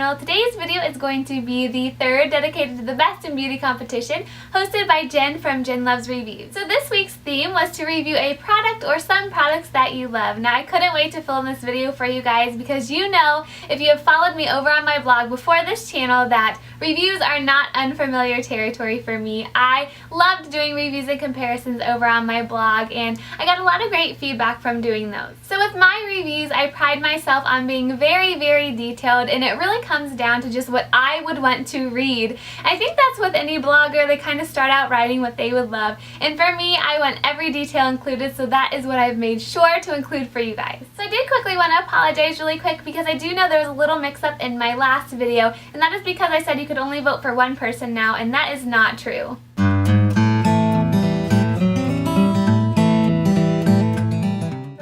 channel. Today's video is going to be the third dedicated to the Best in Beauty competition hosted by Jen from Jen Loves Reviews. So this week's theme was to review a product or some products that you love. Now I couldn't wait to film this video for you guys because you know, if you have followed me over on my blog before this channel, that reviews are not unfamiliar territory for me. I loved doing reviews and comparisons over on my blog, and I got a lot of great feedback from doing those. So with my reviews, I pride myself on being very, very detailed, and it really comes down to just what I would want to read. I think that's with any blogger. They kind of start out writing what they would love, and for me, I want every detail included, so that is what I've made sure to include for you guys. So I did quickly want to apologize really quick because I do know there was a little mix-up in my last video, and that is because I said you could only vote for one person now, and that is not true.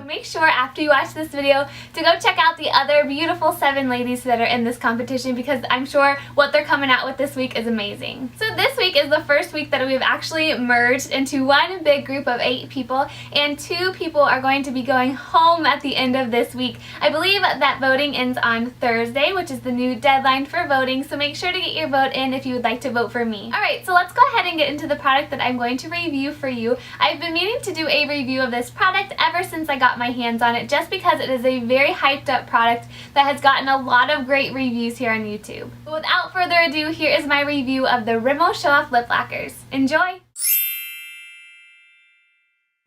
Make sure after you watch this video to go check out the other beautiful 7 ladies that are in this competition, because I'm sure what they're coming out with this week is amazing. So this week is the first week that we've actually merged into one big group of 8 people, and 2 people are going to be going home at the end of this week. I believe that voting ends on Thursday, which is the new deadline for voting, so make sure to get your vote in if you would like to vote for me. Alright, so let's go ahead and get into the product that I'm going to review for you. I've been meaning to do a review of this product ever since I got my hands on it, just because it is a very hyped up product that has gotten a lot of great reviews here on YouTube. But without further ado, here is my review of the Rimmel Show Off Lip Lacquers. Enjoy!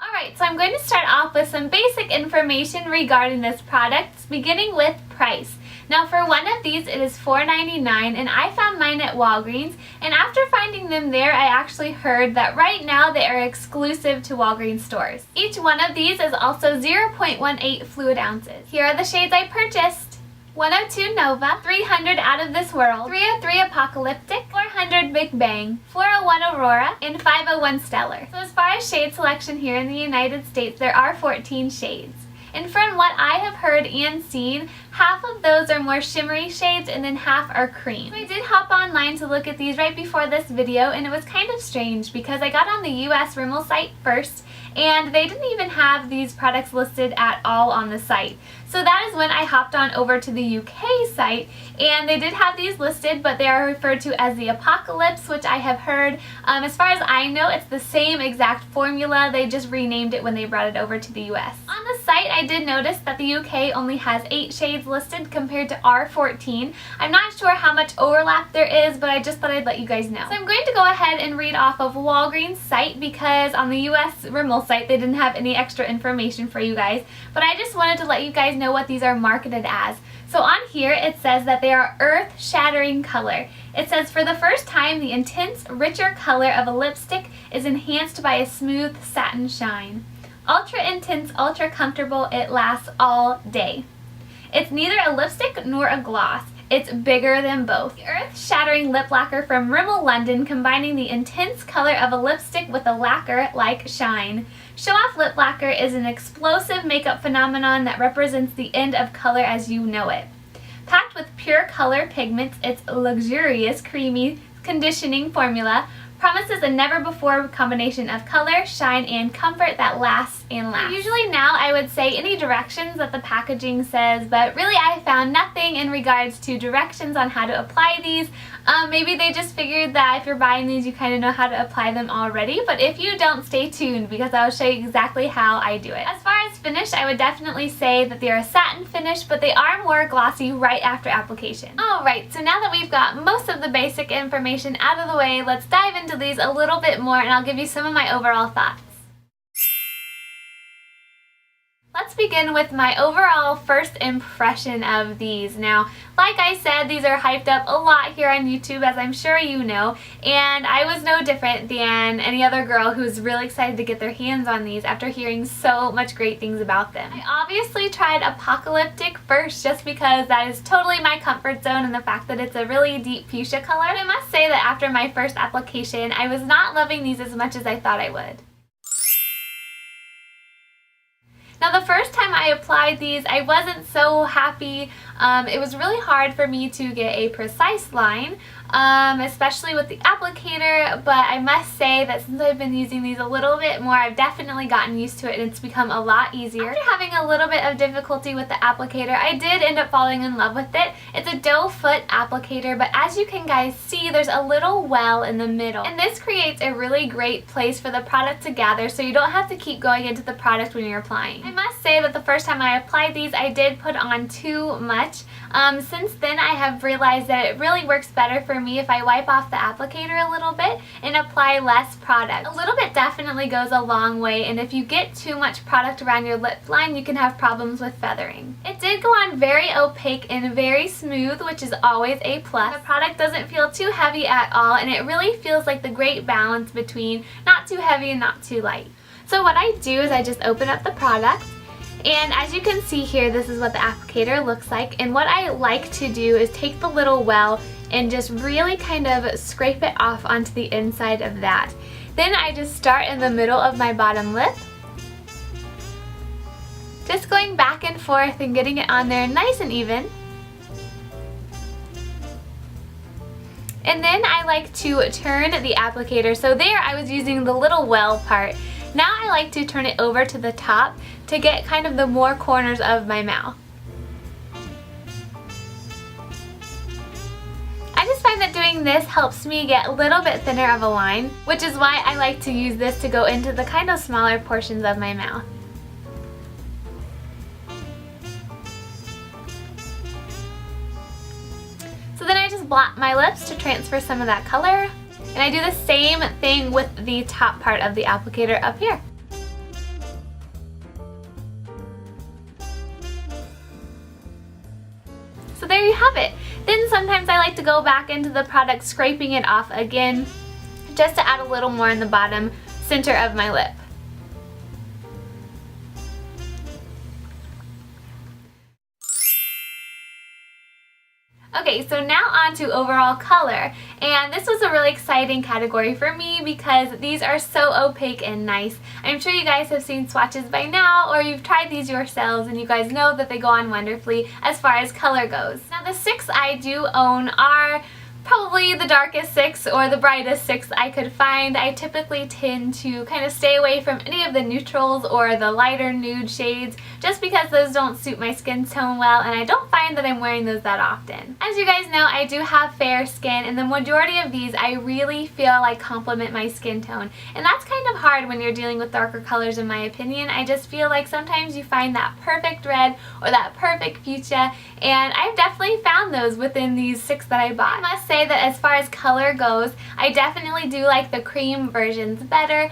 Alright, so I'm going to start off with some basic information regarding this product, beginning with price. Now for one of these it is $4.99, and I found mine at Walgreens, and after finding them there I actually heard that right now they are exclusive to Walgreens stores. Each one of these is also 0.18 fluid ounces. Here are the shades I purchased. 102 Nova, 300 Out of This World, 303 Apocalyptic, 400 Big Bang, 401 Aurora, and 501 Stellar. So as far as shade selection here in the United States, there are 14 shades. And from what I have heard and seen, half of those are more shimmery shades and then half are cream. So I did hop online to look at these right before this video, and it was kind of strange because I got on the EOS Rimmel site first, and they didn't even have these products listed at all on the site. So that is when I hopped on over to the UK site, and they did have these listed, but they are referred to as the Apocalypse, which I have heard, as far as I know, it's the same exact formula. They just renamed it when they brought it over to the US. On the site, I did notice that the UK only has 8 shades listed compared to our 14. I'm not sure how much overlap there is, but I just thought I'd let you guys know. So I'm going to go ahead and read off of Walgreens site, because on the US Rimmel site they didn't have any extra information for you guys, but I just wanted to let you guys know what these are marketed as. So on here it says that they are earth-shattering color. It says, for the first time, the intense, richer color of a lipstick is enhanced by a smooth satin shine. Ultra intense, ultra comfortable, it lasts all day. It's neither a lipstick nor a gloss. It's bigger than both. The earth-shattering lip lacquer from Rimmel London, combining the intense color of a lipstick with a lacquer-like shine. Show Off Lip Lacquer is an explosive makeup phenomenon that represents the end of color as you know it. Packed with pure color pigments, its luxurious, creamy conditioning formula promises a never-before combination of color, shine, and comfort that lasts and lasts. Usually now I would say any directions that the packaging says, but really I found nothing in regards to directions on how to apply these. Maybe they just figured that if you're buying these you kind of know how to apply them already, but if you don't, stay tuned because I'll show you exactly how I do it. As far as finish, I would definitely say that they are a satin finish, but they are more glossy right after application. Alright, so now that we've got most of the basic information out of the way, let's dive into these a little bit more, and I'll give you some of my overall thoughts. Let's begin with my overall first impression of these. Now, like I said, these are hyped up a lot here on YouTube, as I'm sure you know, and I was no different than any other girl who's really excited to get their hands on these after hearing so much great things about them. I obviously tried Apocalyptic first just because that is totally my comfort zone, and the fact that it's a really deep fuchsia color. And I must say that after my first application, I was not loving these as much as I thought I would. Now the first time I applied these, I wasn't so happy. It was really hard for me to get a precise line. especially with the applicator, but I must say that since I've been using these a little bit more, I've definitely gotten used to it and it's become a lot easier. After having a little bit of difficulty with the applicator, I did end up falling in love with it. It's a doe foot applicator, but as you can guys see, there's a little well in the middle, and this creates a really great place for the product to gather so you don't have to keep going into the product when you're applying. I must say that the first time I applied these, I did put on too much. Since then, I have realized that it really works better for me if I wipe off the applicator a little bit and apply less product. A little bit definitely goes a long way, and if you get too much product around your lip line, you can have problems with feathering. It did go on very opaque and very smooth, which is always a plus. The product doesn't feel too heavy at all, and it really feels like the great balance between not too heavy and not too light. So what I do is I just open up the product, and as you can see here, this is what the applicator looks like, and what I like to do is take the little well and just really kind of scrape it off onto the inside of that. Then I just start in the middle of my bottom lip, just going back and forth and getting it on there nice and even. And then I like to turn the applicator, so there I was using the little well part. Now I like to turn it over to the top to get kind of the more corners of my mouth. I just find that doing this helps me get a little bit thinner of a line, which is why I like to use this to go into the kind of smaller portions of my mouth. So then I just blot my lips to transfer some of that color, and I do the same thing with the top part of the applicator up here. So there you have it. Then sometimes I like to go back into the product, scraping it off again, just to add a little more in the bottom center of my lip. Okay, so now on to overall color, and this was a really exciting category for me because these are so opaque and nice. I'm sure you guys have seen swatches by now, or you've tried these yourselves and you guys know that they go on wonderfully as far as color goes. Now the 6 I do own are probably the darkest 6 or the brightest 6 I could find. I typically tend to kind of stay away from any of the neutrals or the lighter nude shades just because those don't suit my skin tone well, and I don't find that I'm wearing those that often. As you guys know, I do have fair skin, and the majority of these I really feel like complement my skin tone, and that's kind of hard when you're dealing with darker colors in my opinion. I just feel like sometimes you find that perfect red or that perfect fuchsia, and I've definitely found those within these 6 that I bought. I must say that as far as color goes, I definitely do like the cream versions better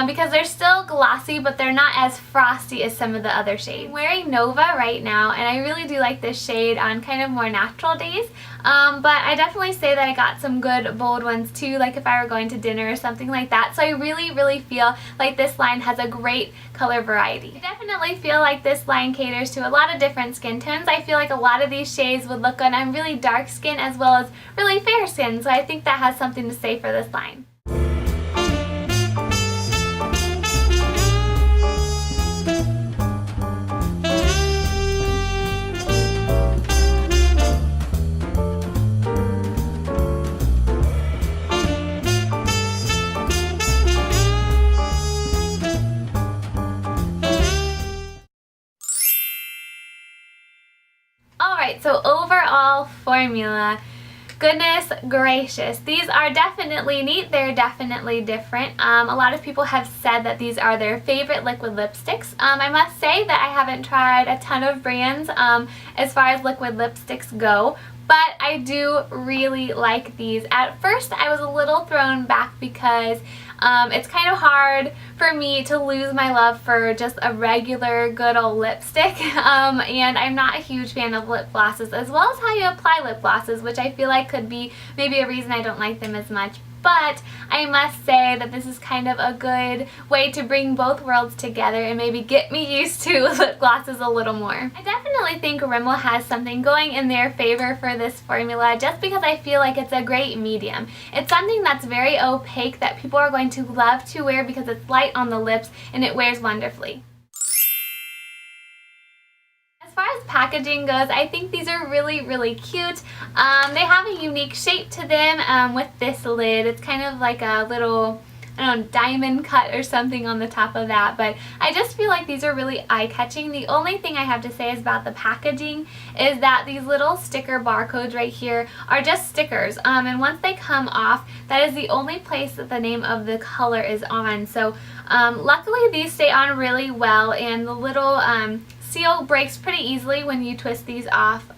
because they're still glossy, but they're not as frosty as some of the other shades. I'm wearing Nova right now, and I really do like this shade on kind of more natural days, but I definitely say that I got some good bold ones too, like if I were going to dinner or something like that. So I really feel like this line has a great color variety. I definitely feel like this line caters to a lot of different skin tones. I feel like a lot of these shades would look good on really dark skin as well as really fair skin, so I think that has something to say for this line. Alright, so overall formula. Goodness gracious, these are definitely neat, they're definitely different. A lot of people have said that these are their favorite liquid lipsticks. I must say that I haven't tried a ton of brands as far as liquid lipsticks go, but I do really like these. At first I was a little thrown back because it's kind of hard for me to lose my love for just a regular good old lipstick, and I'm not a huge fan of lip glosses, as well as how you apply lip glosses, which I feel like could be maybe a reason I don't like them as much. But I must say that this is kind of a good way to bring both worlds together and maybe get me used to lip glosses a little more. I definitely think Rimmel has something going in their favor for this formula just because I feel like it's a great medium. It's something that's very opaque that people are going to love to wear because it's light on the lips and it wears wonderfully. As far as packaging goes, I think these are really, really cute. They have a unique shape to them with this lid. It's kind of like a little, I don't know, diamond cut or something on the top of that, but I just feel like these are really eye-catching. The only thing I have to say is about the packaging is that these little sticker barcodes right here are just stickers, and once they come off, that is the only place that the name of the color is on. So luckily these stay on really well, and the little seal breaks pretty easily when you twist these off.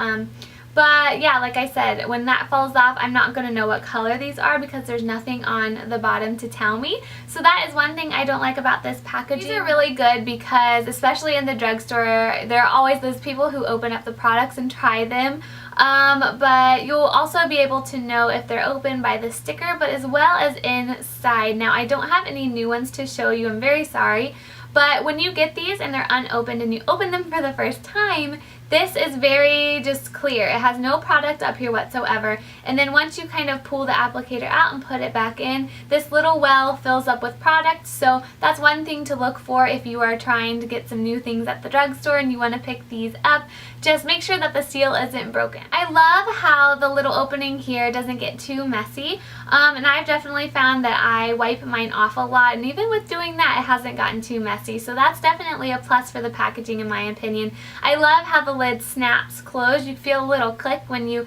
But yeah, like I said, when that falls off, I'm not going to know what color these are because there's nothing on the bottom to tell me. So that is one thing I don't like about this packaging. These are really good because, especially in the drugstore, there are always those people who open up the products and try them. But you'll also be able to know if they're open by the sticker, but as well as inside. Now, I don't have any new ones to show you. I'm very sorry. But when you get these and they're unopened and you open them for the first time, this is very just clear. It has no product up here whatsoever. And then once you kind of pull the applicator out and put it back in, this little well fills up with product. So that's one thing to look for if you are trying to get some new things at the drugstore and you want to pick these up. Just make sure that the seal isn't broken. I love how the little opening here doesn't get too messy. And I've definitely found that I wipe mine off a lot, and even with doing that, it hasn't gotten too messy. So that's definitely a plus for the packaging in my opinion. I love how the lid snaps closed. You feel a little click when you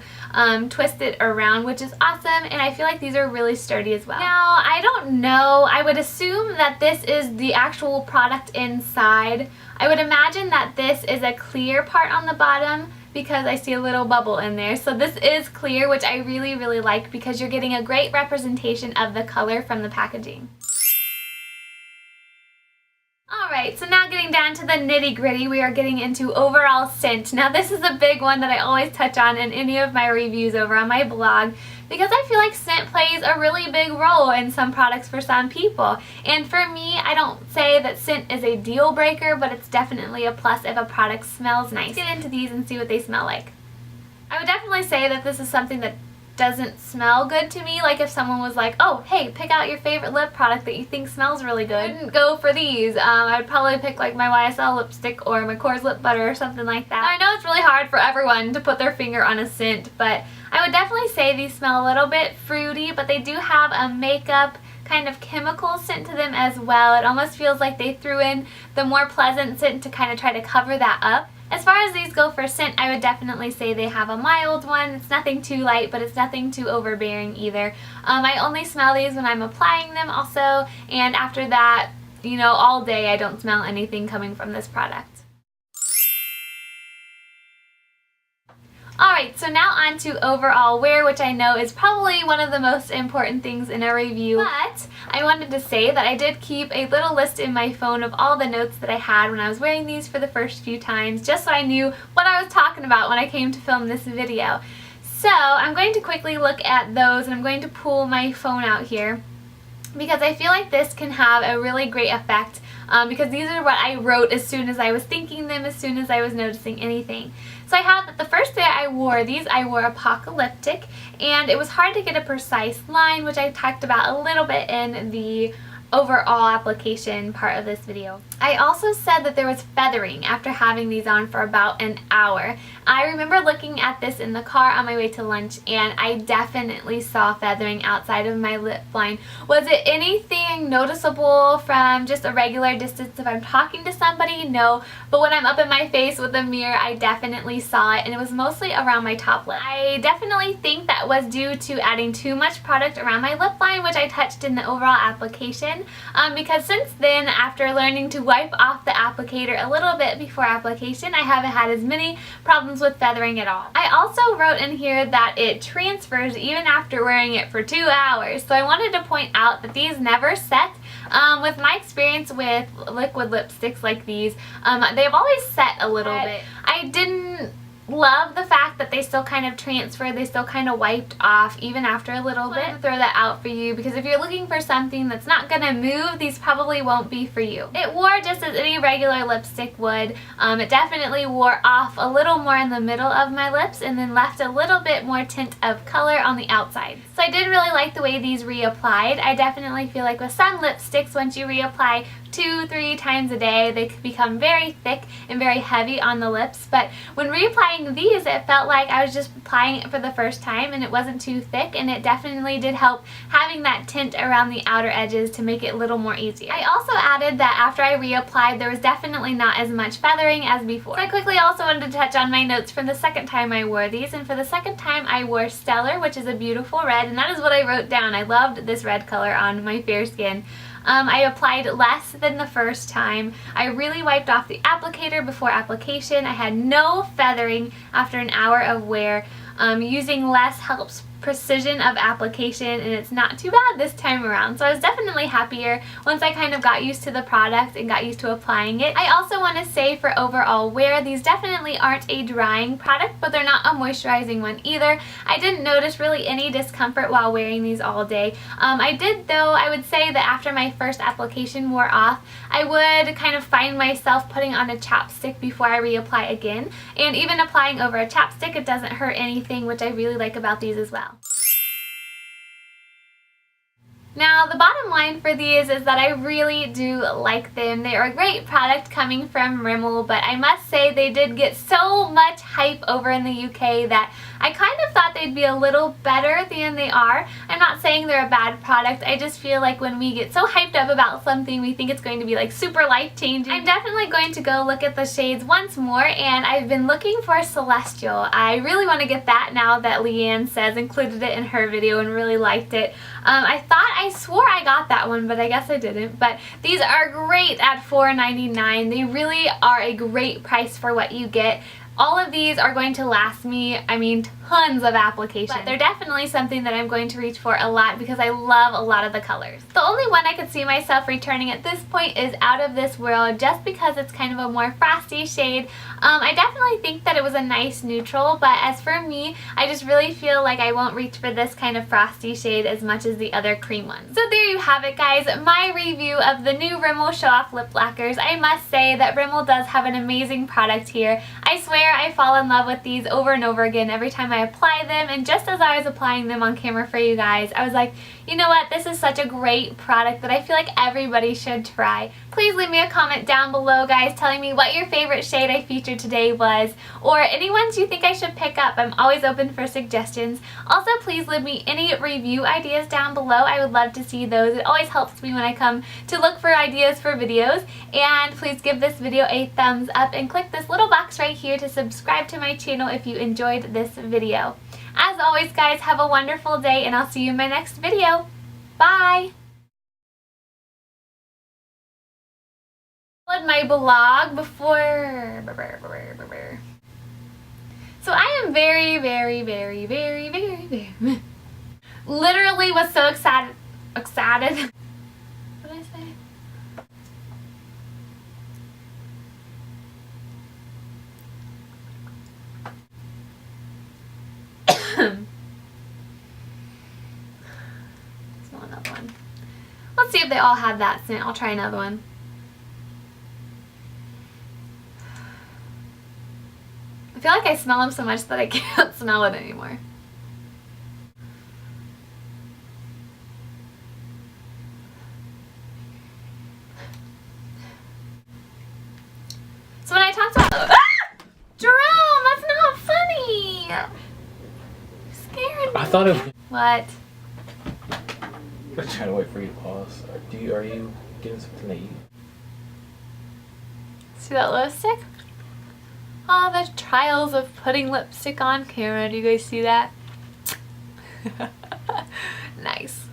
twist it around, which is awesome, and I feel like these are really sturdy as well. Now, I don't know, I would assume that this is the actual product inside. I would imagine that this is a clear part on the bottom because I see a little bubble in there. So this is clear, which I really, really like because you're getting a great representation of the color from the packaging. Alright, so now getting down to the nitty-gritty, we are getting into overall scent. Now this is a big one that I always touch on in any of my reviews over on my blog because I feel like scent plays a really big role in some products for some people. And for me, I don't say that scent is a deal breaker, but it's definitely a plus if a product smells nice. Let's get into these and see what they smell like. I would definitely say that this is something that doesn't smell good to me. Like if someone was like, oh, hey, pick out your favorite lip product that you think smells really good, I wouldn't go for these. I would probably pick like my YSL lipstick or my Kors lip butter or something like that. I know it's really hard for everyone to put their finger on a scent, but I would definitely say these smell a little bit fruity, but they do have a makeup kind of chemical scent to them as well. It almost feels like they threw in the more pleasant scent to kind of try to cover that up. As far as these go for scent, I would definitely say they have a mild one. It's nothing too light, but it's nothing too overbearing either. I only smell these when I'm applying them also, and after that, you know, all day I don't smell anything coming from this product. Alright, so now on to overall wear, which I know is probably one of the most important things in a review. But I wanted to say that I did keep a little list in my phone of all the notes that I had when I was wearing these for the first few times, just so I knew what I was talking about when I came to film this video. So I'm going to quickly look at those, and I'm going to pull my phone out here because I feel like this can have a really great effect because these are what I wrote as soon as I was thinking them, as soon as I was noticing anything. So I had that the first day I wore these, I wore apocalyptic, and it was hard to get a precise line, which I talked about a little bit in the overall application part of this video. I also said that there was feathering after having these on for about an hour. I remember looking at this in the car on my way to lunch, and I definitely saw feathering outside of my lip line. Was it anything noticeable from just a regular distance if I'm talking to somebody? No, but when I'm up in my face with a mirror, I definitely saw it, and it was mostly around my top lip. I definitely think that was due to adding too much product around my lip line, which I touched in the overall application. Because since then, after learning to wipe off the applicator a little bit before application, I haven't had as many problems with feathering at all. I also wrote in here that it transfers even after wearing it for 2 hours, so I wanted to point out that these never set. With my experience with liquid lipsticks like these, they've always set a little bit. I didn't love the fact that they still kind of transferred, they still kind of wiped off even after a little bit. Throw that out for you because if you're looking for something that's not gonna move, these probably won't be for you. It wore just as any regular lipstick would. It definitely wore off a little more in the middle of my lips and then left a little bit more tint of color on the outside. So I did really like the way these reapplied. I definitely feel like with some lipsticks, once you reapply, 2-3 times a day, they could become very thick and very heavy on the lips, but when reapplying these, it felt like I was just applying it for the first time and it wasn't too thick, and it definitely did help having that tint around the outer edges to make it a little more easier. I also added that after I reapplied, there was definitely not as much feathering as before. So I quickly also wanted to touch on my notes from the second time I wore these, and for the second time I wore Stellar, which is a beautiful red, and that is what I wrote down. I loved this red color on my fair skin. I applied less than the first time. I really wiped off the applicator before application. I had no feathering after an hour of wear. Using less helps precision of application, and it's not too bad this time around. So I was definitely happier once I kind of got used to the product and got used to applying it. I also want to say for overall wear, these definitely aren't a drying product, but they're not a moisturizing one either. I didn't notice really any discomfort while wearing these all day. I did though, I would say that after my first application wore off, I would kind of find myself putting on a chapstick before I reapply again. And even applying over a chapstick, it doesn't hurt anything, which I really like about these as well. Now, the bottom line for these is that I really do like them. They are a great product coming from Rimmel, but I must say they did get so much hype over in the UK that I kind of thought they'd be a little better than they are. I'm not saying they're a bad product. I just feel like when we get so hyped up about something, we think it's going to be like super life-changing. I'm definitely going to go look at the shades once more, and I've been looking for Celestial. I really want to get that now that Leanne says included it in her video and really liked it. I swore I got that one, but I guess I didn't. But these are great at $4.99. They really are a great price for what you get. All of these are going to last me, I mean, tons of applications. But they're definitely something that I'm going to reach for a lot because I love a lot of the colors. The only one I could see myself returning at this point is Out of This World, just because it's kind of a more frosty shade. I definitely think that it was a nice neutral, but as for me, I just really feel like I won't reach for this kind of frosty shade as much as the other cream ones. So there you have it, guys, my review of the new Rimmel Show Off Lip Lacquers. I must say that Rimmel does have an amazing product here. I swear I fall in love with these over and over again every time I apply them, and just as I was applying them on camera for you guys, I was like, you know what, this is such a great product that I feel like everybody should try. Please leave me a comment down below, guys, telling me what your favorite shade I featured today was, or any ones you think I should pick up. I'm always open for suggestions. Also, please leave me any review ideas down below. I would love to see those. It always helps me when I come to look for ideas for videos. And please give this video a thumbs up and click this little box right here to subscribe to my channel if you enjoyed this video. As always, guys, have a wonderful day, and I'll see you in my next video. Bye! My blog before. So I am very literally was so excited. What did I say? Smell another one. Let's see if they all have that scent. I'll try another one. I feel like I smell them so much that I can't smell it anymore. So when I talked about Jerome, that's not funny. You scared me. I thought it was. What? I'm trying to wait for you to pause. Are you getting something to eat? See that lipstick? Oh, the trials of putting lipstick on camera. Do you guys see that? Nice.